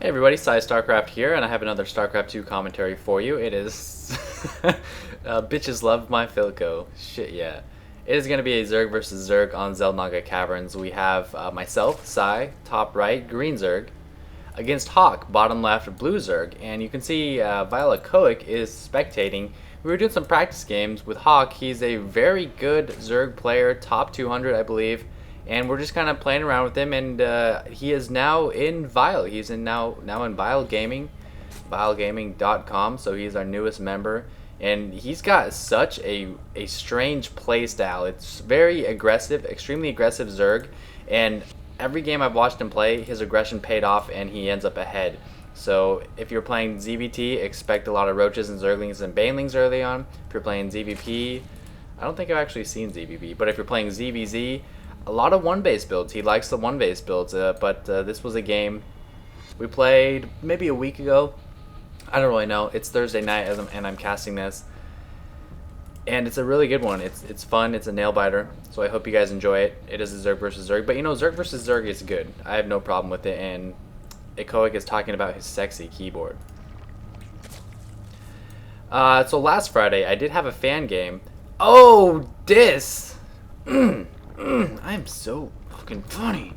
Hey everybody, PsyStarcraft here, and I have another StarCraft 2 commentary for you. It is... bitches love my Philco. Shit, yeah. It is going to be a Zerg versus Zerg on Xel'Naga Caverns. We have myself, Psy, top right, green Zerg, against Hawk, bottom left, blue Zerg. And you can see Viola Koic is spectating. We were doing some practice games with Hawk. He's a very good Zerg player, top 200 I believe. And we're just kind of playing around with him, and he is now in Vile. He's now in Vile Gaming, vilegaming.com. So he's our newest member, and he's got such a strange play style. It's very aggressive, extremely aggressive Zerg, and every game I've watched him play, his aggression paid off, and he ends up ahead. So if you're playing ZVT, expect a lot of roaches and Zerglings and Banelings early on. If you're playing ZVP, I don't think I've actually seen ZVP, but if you're playing ZVZ, a lot of one-base builds. He likes the one-base builds, but this was a game we played maybe a week ago. I don't really know. It's Thursday night and I'm casting this, and it's a really good one. It's fun. It's a nail-biter, so I hope you guys enjoy it. It is a Zerg versus Zerg, but you know, Zerg versus Zerg is good. I have no problem with it, and Koic is talking about his sexy keyboard. So last Friday, I did have a fan game. Oh, this! I'm so fucking funny.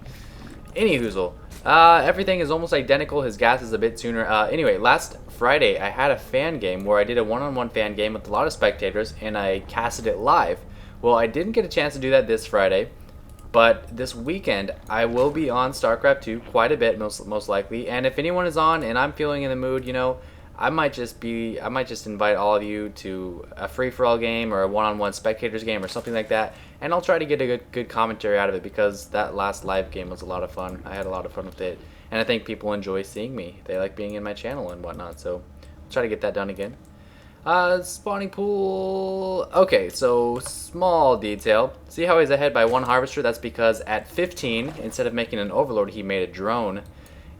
Anyhoozle. Everything is almost identical. His gas is a bit sooner. Anyway, last Friday I had a fan game where I did a one-on-one fan game with a lot of spectators, and I casted it live. Well, I didn't get a chance to do that this Friday, but this weekend I will be on StarCraft 2 quite a bit, most likely. And if anyone is on and I'm feeling in the mood, you know, I might just invite all of you to a free-for-all game or a one-on-one spectators game or something like that, and I'll try to get a good commentary out of it, because that last live game was a lot of fun. I had a lot of fun with it, and I think people enjoy seeing me. They like being in my channel and whatnot, so I'll try to get that done again. Spawning pool. Okay, so small detail. See how he's ahead by one harvester? That's because at 15, instead of making an overlord, he made a drone,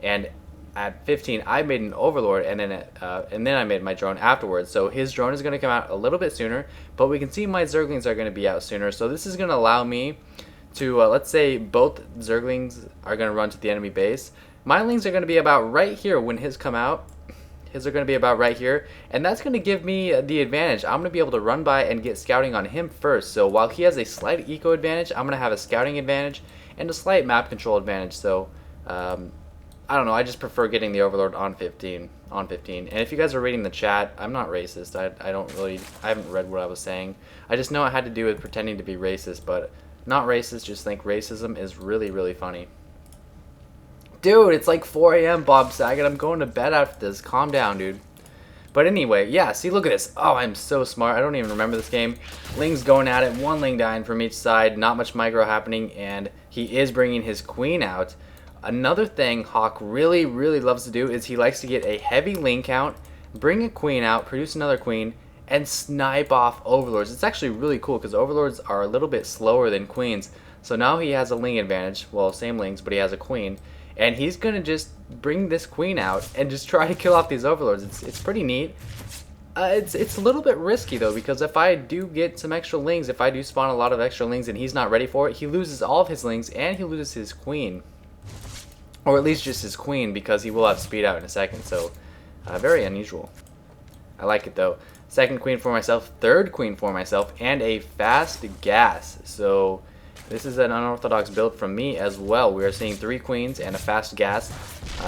and at 15 I made an overlord, and then I made my drone afterwards. So his drone is going to come out a little bit sooner, but we can see my Zerglings are going to be out sooner. So this is going to allow me to let's say both Zerglings are going to run to the enemy base. My Lings are going to be about right here when his come out. His are going to be about right here, and that's going to give me the advantage. I'm going to be able to run by and get scouting on him first. So while he has a slight eco advantage, I'm going to have a scouting advantage and a slight map control advantage. So I don't know, I just prefer getting the Overlord on 15. And if you guys are reading the chat, I'm not racist. I haven't read what I was saying. I just know it had to do with pretending to be racist, but not racist, just think racism is really, really funny. Dude, it's like 4 a.m. Bob Saget. I'm going to bed after this. Calm down, dude. But anyway, yeah, see, look at this. Oh, I'm so smart. I don't even remember this game. Ling's going at it, one Ling dying from each side, not much micro happening, and he is bringing his queen out. Another thing Hawk really loves to do is he likes to get a heavy Ling count, bring a queen out, produce another queen, and snipe off overlords. It's actually really cool because overlords are a little bit slower than queens. So now he has a Ling advantage. Well, same Lings, but he has a queen. And he's going to just bring this queen out and just try to kill off these overlords. It's pretty neat. It's a little bit risky though, because if I do get some extra Lings, if I do spawn a lot of extra Lings and he's not ready for it, he loses all of his Lings and he loses his queen. Or at least just his queen, because he will have speed out in a second. So very unusual. I like it though. Second queen for myself, third queen for myself, and a fast gas. So this is an unorthodox build from me as well. We are seeing 3 queens and a fast gas.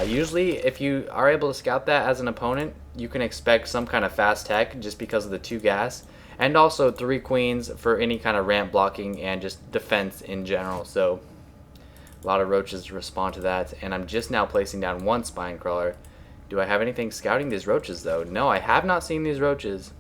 Usually if you are able to scout that as an opponent, you can expect some kind of fast tech just because of the 2 gas. And also 3 queens for any kind of ramp blocking and just defense in general. So a lot of roaches respond to that, and I'm just now placing down 1 spine crawler. Do I have anything scouting these roaches though? No, I have not seen these roaches.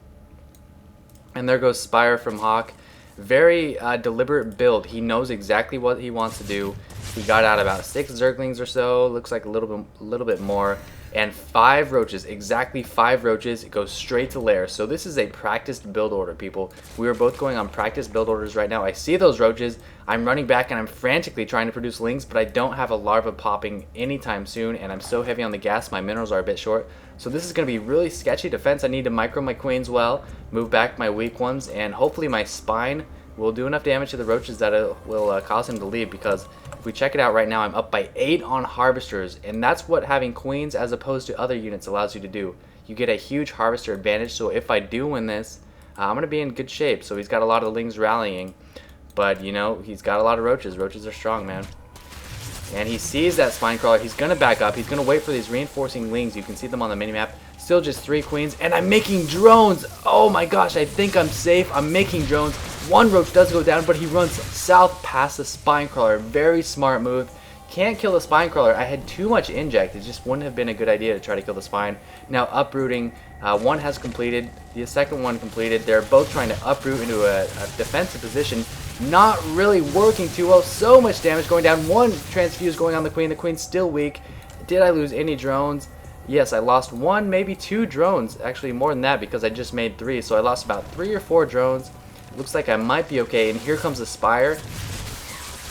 And there goes Spire from Hawk. Very deliberate build. He knows exactly what he wants to do. He got out about 6 Zerglings or so. Looks like a little bit more. And 5 roaches, exactly 5 roaches. It goes straight to lair. So this is a practiced build order, people. We are both going on practice build orders right now. I see those roaches. I'm running back and I'm frantically trying to produce Lings, but I don't have a larva popping anytime soon, and I'm so heavy on the gas, my minerals are a bit short. So this is going to be really sketchy defense. I need to micro my queens well, move back my weak ones, and hopefully my spine will do enough damage to the roaches that it will cause him to leave, because if we check it out right now, I'm up by 8 on harvesters, and that's what having queens as opposed to other units allows you to do. You get a huge harvester advantage, so if I do win this, I'm going to be in good shape. So he's got a lot of lings rallying, but you know, he's got a lot of roaches. Roaches are strong, man. And he sees that spine crawler. He's going to back up. He's going to wait for these reinforcing lings. You can see them on the minimap. Still just 3 queens. And I'm making drones. Oh my gosh, I think I'm safe. I'm making drones. One roach does go down, but he runs south past the spine crawler. Very smart move. Can't kill the spine crawler. I had too much inject. It just wouldn't have been a good idea to try to kill the spine. Now uprooting. One has completed. The second one completed. They're both trying to uproot into a defensive position. Not really working too well. So much damage going down. One transfuse going on the queen. The queen's still weak. Did I lose any drones? Yes, I lost 1, maybe 2 drones. Actually, more than that, because I just made 3. So I lost about 3 or 4 drones. Looks like I might be okay. And here comes the Spire.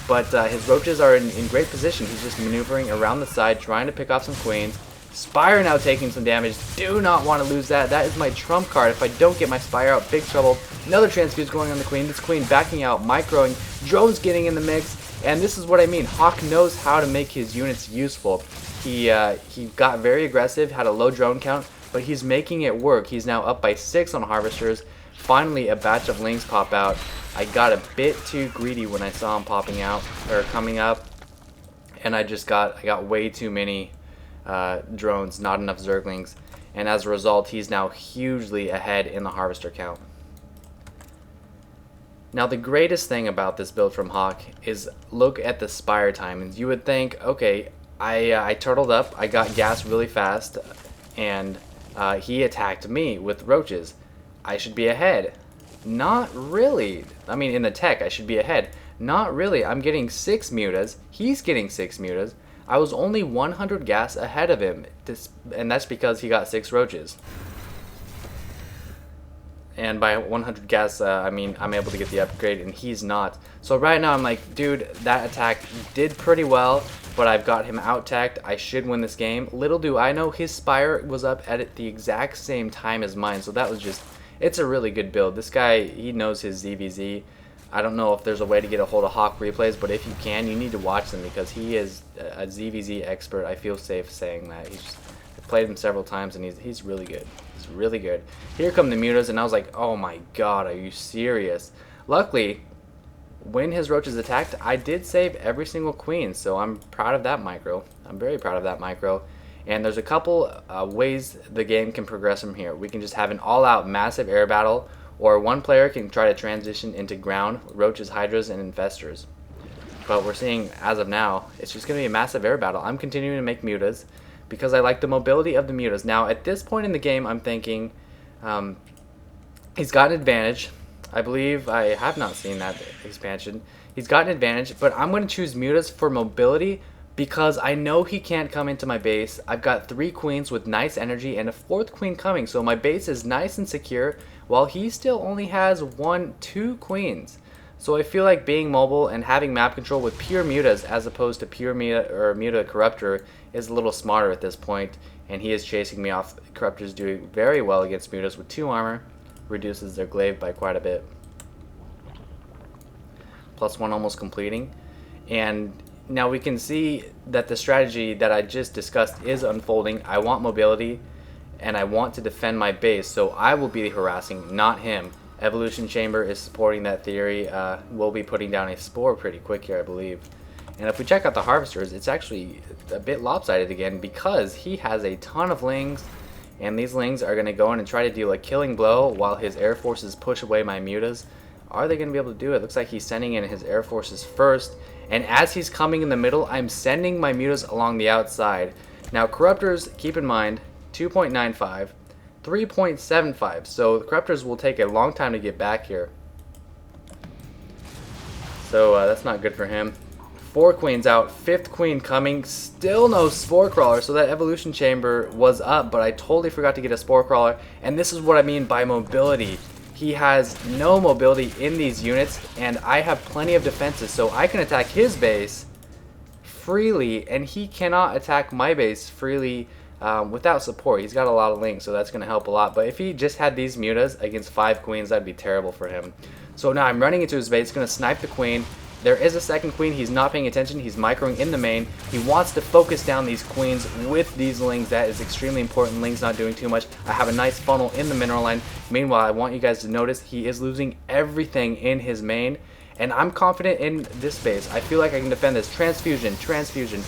But his roaches are in great position. He's just maneuvering around the side, trying to pick off some queens. Spire now taking some damage. Do not want to lose that. That is my trump card. If I don't get my Spire out, big trouble. Another transfuse going on the queen. This queen backing out, microing. Drones getting in the mix. And this is what I mean. Hawk knows how to make his units useful. He got very aggressive, had a low drone count, but he's making it work. He's now up by 6 on harvesters. Finally, a batch of lings pop out. I got a bit too greedy when I saw him popping out, or coming up. And I got way too many drones, not enough zerglings, and as a result he's now hugely ahead in the harvester count. Now the greatest thing about this build from Hawk is look at the Spire timings. You would think, okay, I turtled up, I got gas really fast, and he attacked me with roaches. I should be ahead. Not really. I mean, in the tech I should be ahead. Not really. I'm getting 6 mutas, he's getting 6 mutas. I was only 100 gas ahead of him, and that's because he got 6 roaches. And by 100 gas, I mean I'm able to get the upgrade, and he's not. So right now I'm like, dude, that attack did pretty well, but I've got him out-teched. I should win this game. Little do I know, his Spire was up at the exact same time as mine, so that was just, it's a really good build. This guy, he knows his ZVZ. I don't know if there's a way to get a hold of Hawk replays, but if you can, you need to watch them because he is a ZVZ expert. I feel safe saying that. I've played him several times, and he's really good. He's really good. Here come the mutas, and I was like, oh my god, are you serious? Luckily, when his roaches attacked, I did save every single queen, so I'm proud of that micro. I'm very proud of that micro. And there's a couple ways the game can progress from here. We can just have an all-out massive air battle, or one player can try to transition into ground, roaches, hydras, and infestors. But we're seeing, as of now, it's just going to be a massive air battle. I'm continuing to make mutas because I like the mobility of the mutas. Now, at this point in the game, I'm thinking he's got an advantage. I believe I have not seen that expansion. He's got an advantage, but I'm going to choose mutas for mobility because I know he can't come into my base. I've got 3 queens with nice energy and a 4th queen coming, so my base is nice and secure, while he still only has 2 queens. So I feel like being mobile and having map control with pure mutas as opposed to pure muta corruptor is a little smarter at this point, and he is chasing me off. Corruptor's doing very well against mutas with 2 armor, reduces their glaive by quite a bit. +1 almost completing, and now we can see that the strategy that I just discussed is unfolding. I want mobility, and I want to defend my base, so I will be harassing, not him. Evolution Chamber is supporting that theory. We'll be putting down a spore pretty quick here, I believe. And if we check out the harvesters, it's actually a bit lopsided again because he has a ton of lings, and these lings are going to go in and try to deal a killing blow while his air forces push away my mutas. Are they going to be able to do it? Looks like he's sending in his air forces first, and as he's coming in the middle, I'm sending my mutas along the outside. Now corruptors, keep in mind, 2.95, 3.75, so the corruptors will take a long time to get back here. So that's not good for him. 4 queens out, 5th queen coming, still no spore crawler, so that evolution chamber was up, but I totally forgot to get a spore crawler, and this is what I mean by mobility. He has no mobility in these units, and I have plenty of defenses, so I can attack his base freely, and he cannot attack my base freely without support. He's got a lot of links, so that's going to help a lot. But if he just had these mutas against 5 queens, that'd be terrible for him. So now I'm running into his base, going to snipe the queen. There is a second queen. He's not paying attention. He's microing in the main. He wants to focus down these queens with these lings. That is extremely important. Ling's not doing too much. I have a nice funnel in the mineral line. Meanwhile, I want you guys to notice he is losing everything in his main. And I'm confident in this base. I feel like I can defend this. Transfusion, transfusion.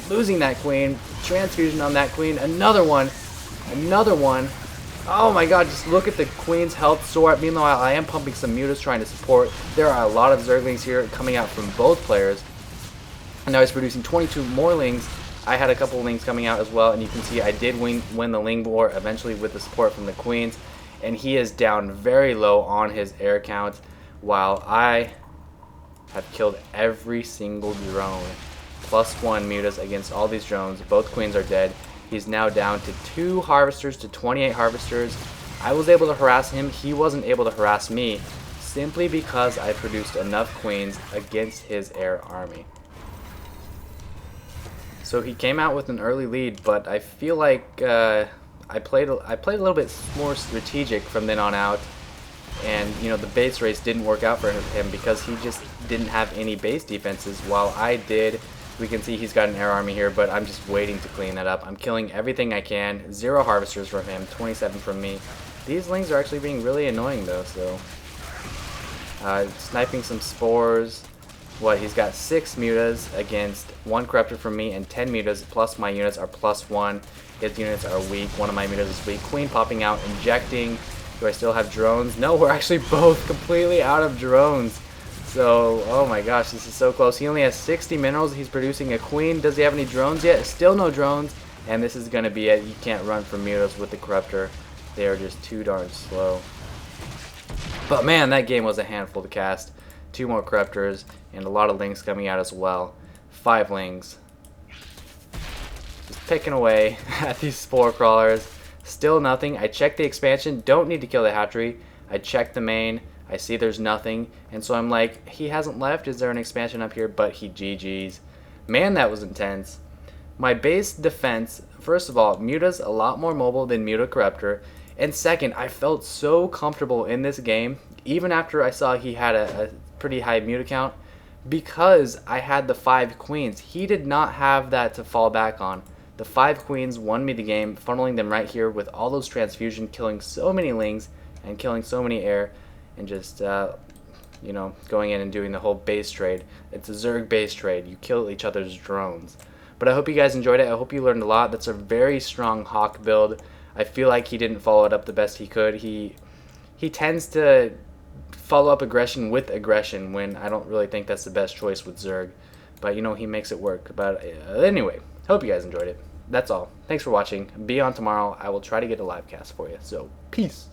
Losing that queen. Transfusion on that queen. Another one. Another one. Oh my god, just look at the queen's health soar. Meanwhile, I am pumping some mutas trying to support. There are a lot of zerglings here coming out from both players. And now he's producing 22 more lings. I had a couple of lings coming out as well, and you can see I did win the ling war eventually with the support from the queens. And he is down very low on his air count, while I have killed every single drone. +1 mutas against all these drones. Both queens are dead. He's now down to 2 harvesters to 28 harvesters. I was able to harass him. He wasn't able to harass me simply because I produced enough queens against his air army. So he came out with an early lead, but I feel like I played a little bit more strategic from then on out. And you know, the base race didn't work out for him because he just didn't have any base defenses, while I did. We can see he's got an air army here, but I'm just waiting to clean that up. I'm killing everything I can. 0 harvesters from him, 27 from me. These lings are actually being really annoying though, so. Sniping some spores. What, he's got 6 mutas against 1 corruptor from me and 10 mutas, plus my units are +1. His units are weak. One of my mutas is weak. Queen popping out, injecting. Do I still have drones? No, we're actually both completely out of drones. So, oh my gosh, this is so close. He only has 60 minerals. He's producing a queen. Does he have any drones yet? Still no drones. And this is going to be it. You can't run from mutas with the corruptor. They are just too darn slow. But man, that game was a handful to cast. 2 more corruptors and a lot of lings coming out as well. 5 lings. Just picking away at these spore crawlers. Still nothing. I checked the expansion. Don't need to kill the hatchery. I checked the main. I see there's nothing, and so I'm like, he hasn't left. Is there an expansion up here? But he GG's. Man, that was intense. My base defense, first of all, Muta's a lot more mobile than Muta Corruptor, and second, I felt so comfortable in this game, even after I saw he had a pretty high Muta count, because I had the 5 queens. He did not have that to fall back on. The 5 queens won me the game, funneling them right here with all those transfusion, killing so many lings and killing so many air. And just, you know, going in and doing the whole base trade. It's a Zerg base trade. You kill each other's drones. But I hope you guys enjoyed it. I hope you learned a lot. That's a very strong Hawk build. I feel like he didn't follow it up the best he could. He tends to follow up aggression with aggression when I don't really think that's the best choice with Zerg. But, you know, he makes it work. But anyway, hope you guys enjoyed it. That's all. Thanks for watching. Be on tomorrow. I will try to get a live cast for you. So, peace.